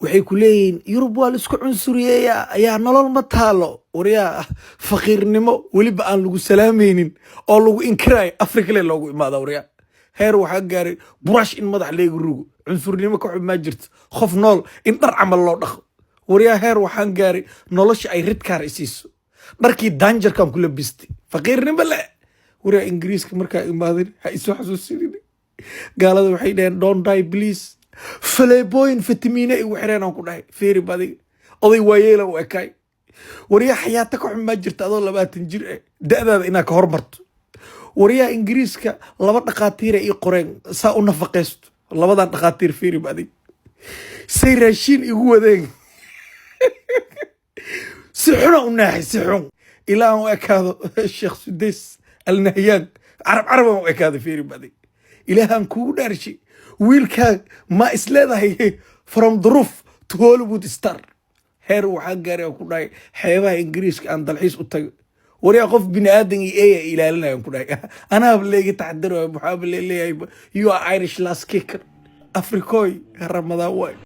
waxay ku leeyihiin yurub waa la isku cunsuriyeeyaa ayaa nolol ma taalo waryaa faqiirnimo weliba aan lagu salaamaynin oo lagu inkirayo afrika le loogu imaada waryaa heer waxaa gaaray burash in madax leegu rugo cunsurnimo ka xub maa jirto qof nool in dhar camal loo dhaqo waryaa heer waxaan gaaray nolosha ay ridkaar isiiso dharkii daanjarkan kula bistay faqiirnimo le waryaa ingiriiska markaa imaadin ha isoo xasuusinin gaalada waxay dhaheen don't die please faleebooyin fitamiine igu xireen aan ku dhahay feeri badiga oday waayeela u ekaay waryaa xayaata ka xun maa jirta adoo 20 jir eh da'daada inaa ka hormarto waryaa ingiriiska 2 dhaqaatiir ii qoreen saa u nafaqaysto 2 dhaqaatiir feeri badiga say raashin igu wadeen si xun u naaxay si xun ilaa aan u ekaado sheekh Sudays al-Nahyan carab u ekaado feeri badiga ilaahan kugu dhaarshay wiilkaa ma isleedahay from the roof to Hollywood star heer waxaa gaaray ku dhahay xeebaha ingiriiska aan dalxiis u tago waryaa qof bini aadan iyo ilaalinaya ku dhahay anaa leegi taxadaro waxaa leeyahay you are Irish last kicker afrikoy ramadaan way